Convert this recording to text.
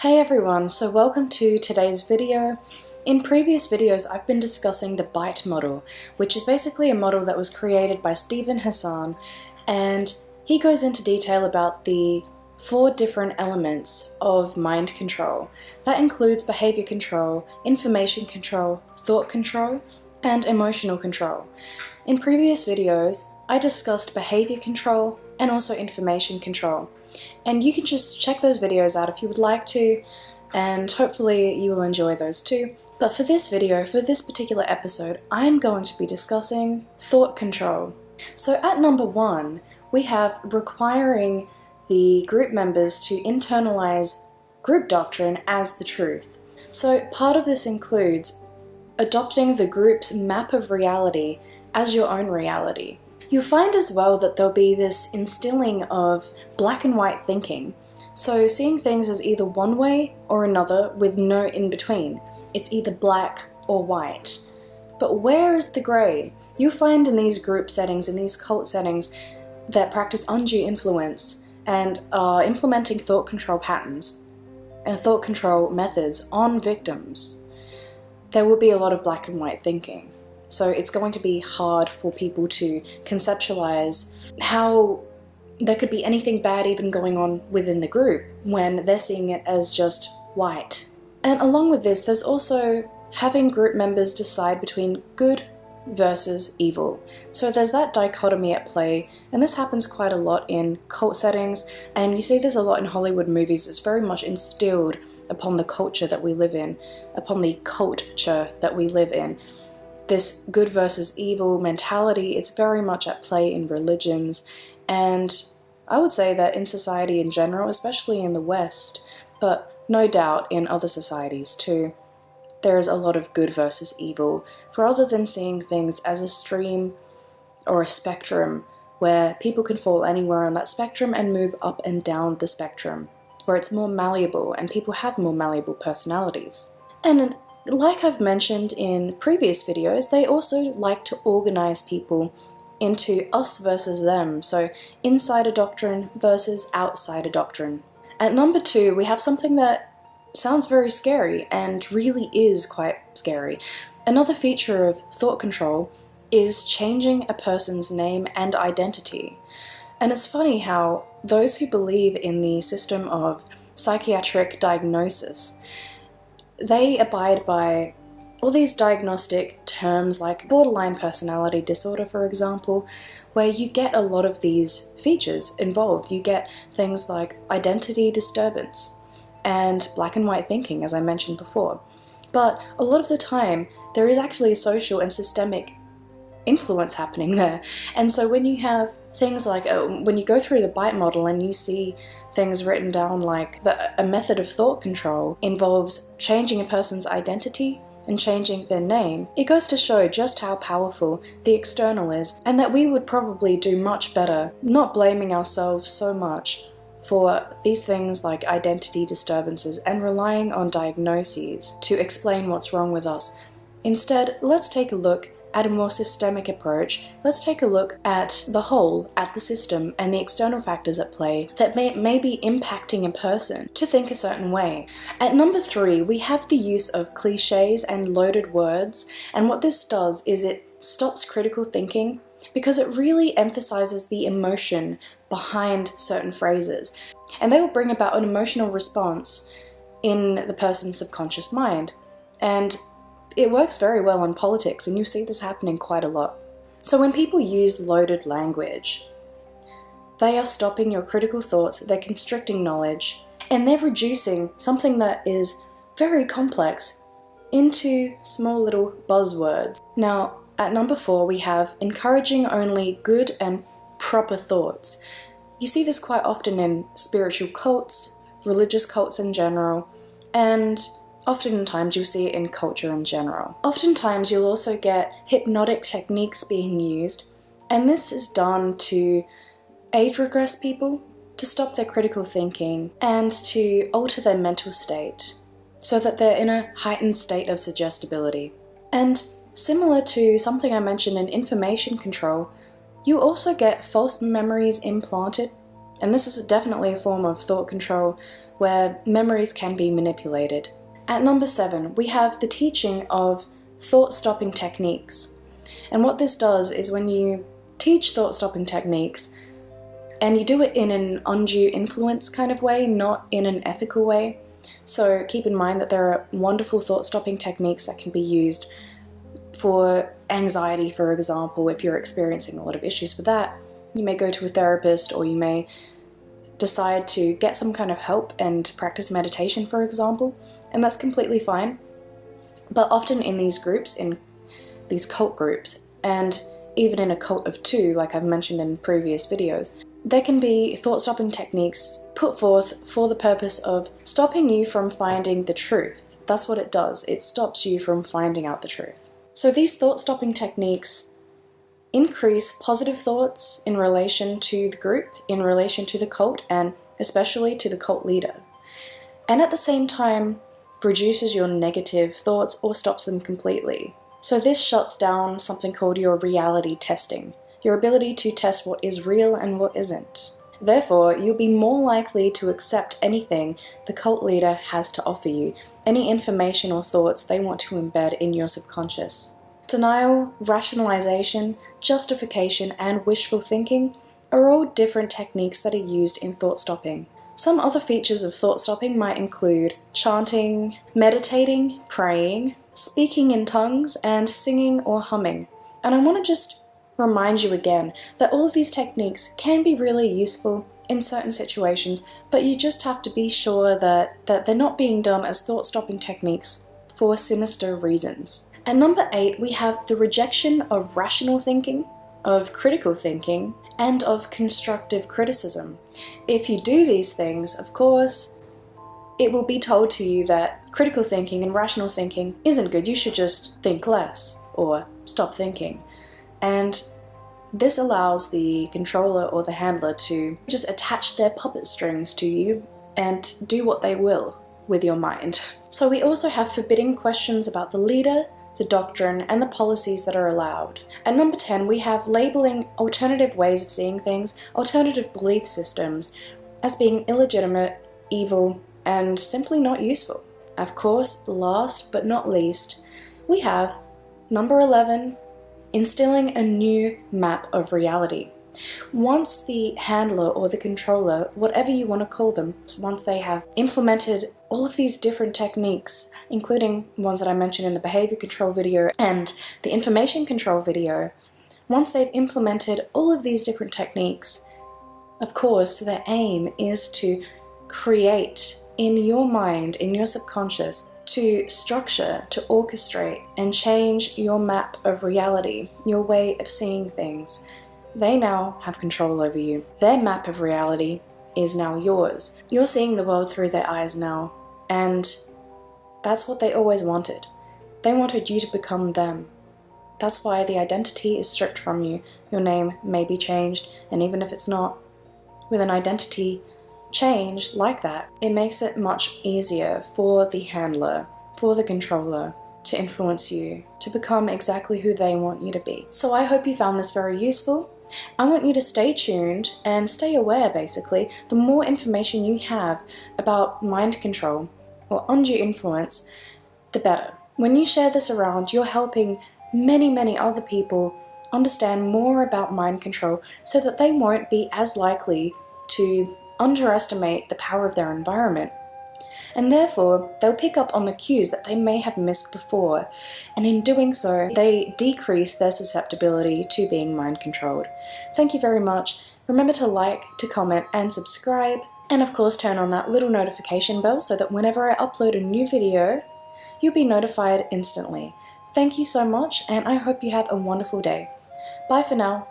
Hey everyone, so welcome to today's video. In previous videos I've been discussing the BITE model, which is basically a model that was created by Steven Hassan, and he goes into detail about the 4 different elements of mind control. That includes behavior control, information control, thought control, and emotional control. In previous videos I discussed behavior control and also information control. And you can just check those videos out if you would like to, and hopefully you will enjoy those too. But for this video, for this particular episode, I'm going to be discussing thought control. So at number 1, we have requiring the group members to internalize group doctrine as the truth. So part of this includes adopting the group's map of reality as your own reality. You'll find as well that there'll be this instilling of black and white thinking. So seeing things as either one way or another with no in between. It's either black or white. But where is the grey? You'll find in these group settings, in these cult settings, that practice undue influence and are implementing thought control patterns and thought control methods on victims. There will be a lot of black and white thinking. So it's going to be hard for people to conceptualize how there could be anything bad even going on within the group when they're seeing it as just white. And along with this, there's also having group members decide between good versus evil. So there's that dichotomy at play, and this happens quite a lot in cult settings, and you see this a lot in Hollywood movies. It's very much instilled upon the culture that we live in, upon the culture that we live in. This good versus evil mentality, it's very much at play in religions, and I would say that in society in general, especially in the West, but no doubt in other societies too, there is a lot of good versus evil, rather than seeing things as a stream or a spectrum where people can fall anywhere on that spectrum and move up and down the spectrum, where it's more malleable and people have more malleable personalities. And like I've mentioned in previous videos, they also like to organize people into us versus them, so insider doctrine versus outsider doctrine. At number 2, we have something that sounds very scary and really is quite scary. Another feature of thought control is changing a person's name and identity. And it's funny how those who believe in the system of psychiatric diagnosis, they abide by all these diagnostic terms like borderline personality disorder, for example, where you get a lot of these features involved. You get things like identity disturbance and black and white thinking, as I mentioned before. But a lot of the time, there is actually a social and systemic influence happening there. And so when you have things like, when you go through the BITE model and you see things written down like a method of thought control involves changing a person's identity and changing their name, it goes to show just how powerful the external is, and that we would probably do much better not blaming ourselves so much for these things like identity disturbances and relying on diagnoses to explain what's wrong with us. Instead, let's take a look at a more systemic approach. Let's take a look at the whole, at the system, and the external factors at play that may be impacting a person to think a certain way. At number 3, we have the use of cliches and loaded words, and what this does is it stops critical thinking because it really emphasizes the emotion behind certain phrases, and they will bring about an emotional response in the person's subconscious mind. And it works very well in politics, and you see this happening quite a lot. So when people use loaded language, they are stopping your critical thoughts, they're constricting knowledge, and they're reducing something that is very complex into small little buzzwords. Now, at number 4, we have encouraging only good and proper thoughts. You see this quite often in spiritual cults, religious cults in general, and oftentimes you'll see it in culture in general. Oftentimes you'll also get hypnotic techniques being used, and this is done to age regress people, to stop their critical thinking, and to alter their mental state so that they're in a heightened state of suggestibility. And similar to something I mentioned in information control, you also get false memories implanted And this is definitely a form of thought control where memories can be manipulated. At number 7, we have the teaching of thought-stopping techniques. And what this does is when you teach thought-stopping techniques, and you do it in an undue influence kind of way, not in an ethical way. So keep in mind that there are wonderful thought-stopping techniques that can be used for anxiety, for example. If you're experiencing a lot of issues with that, you may go to a therapist, or you may decide to get some kind of help and practice meditation, for example, and that's completely fine. But often in these groups, in these cult groups, and even in a cult of 2, like I've mentioned in previous videos, there can be thought-stopping techniques put forth for the purpose of stopping you from finding the truth. That's what it does. It stops you from finding out the truth. So these thought-stopping techniques increase positive thoughts in relation to the group, in relation to the cult, and especially to the cult leader. And at the same time, reduces your negative thoughts or stops them completely. So this shuts down something called your reality testing, your ability to test what is real and what isn't. Therefore, you'll be more likely to accept anything the cult leader has to offer you, any information or thoughts they want to embed in your subconscious. Denial, rationalization, justification, and wishful thinking are all different techniques that are used in thought stopping. Some other features of thought stopping might include chanting, meditating, praying, speaking in tongues, and singing or humming. And I want to just remind you again that all of these techniques can be really useful in certain situations, but you just have to be sure that they're not being done as thought-stopping techniques for sinister reasons. At number 8, we have the rejection of rational thinking, of critical thinking, and of constructive criticism. If you do these things, of course, it will be told to you that critical thinking and rational thinking isn't good. You should just think less or stop thinking. And this allows the controller or the handler to just attach their puppet strings to you and do what they will with your mind. So we also have forbidding questions about the leader, the doctrine, and the policies that are allowed. At number 10, we have labeling alternative ways of seeing things, alternative belief systems, as being illegitimate, evil, and simply not useful. Of course, last but not least, we have number 11, instilling a new map of reality. Once the handler or the controller, whatever you want to call them, once they have implemented all of these different techniques, including ones that I mentioned in the behavior control video and the information control video, once they've implemented all of these different techniques, of course, their aim is to create in your mind, in your subconscious, to structure, to orchestrate, and change your map of reality, your way of seeing things. They now have control over you. Their map of reality is now yours. You're seeing the world through their eyes now, and that's what they always wanted. They wanted you to become them. That's why the identity is stripped from you. Your name may be changed, and even if it's not, with an identity change like that, it makes it much easier for the handler, for the controller, to influence you, to become exactly who they want you to be. So I hope you found this very useful. I want you to stay tuned and stay aware, basically. The more information you have about mind control or undue influence, the better. When you share this around, you're helping many other people understand more about mind control so that they won't be as likely to underestimate the power of their environment. And therefore, they'll pick up on the cues that they may have missed before, and in doing so, they decrease their susceptibility to being mind controlled. Thank you very much. Remember to like, to comment, and subscribe, and of course turn on that little notification bell so that whenever I upload a new video, you'll be notified instantly. Thank you so much, and I hope you have a wonderful day. Bye for now.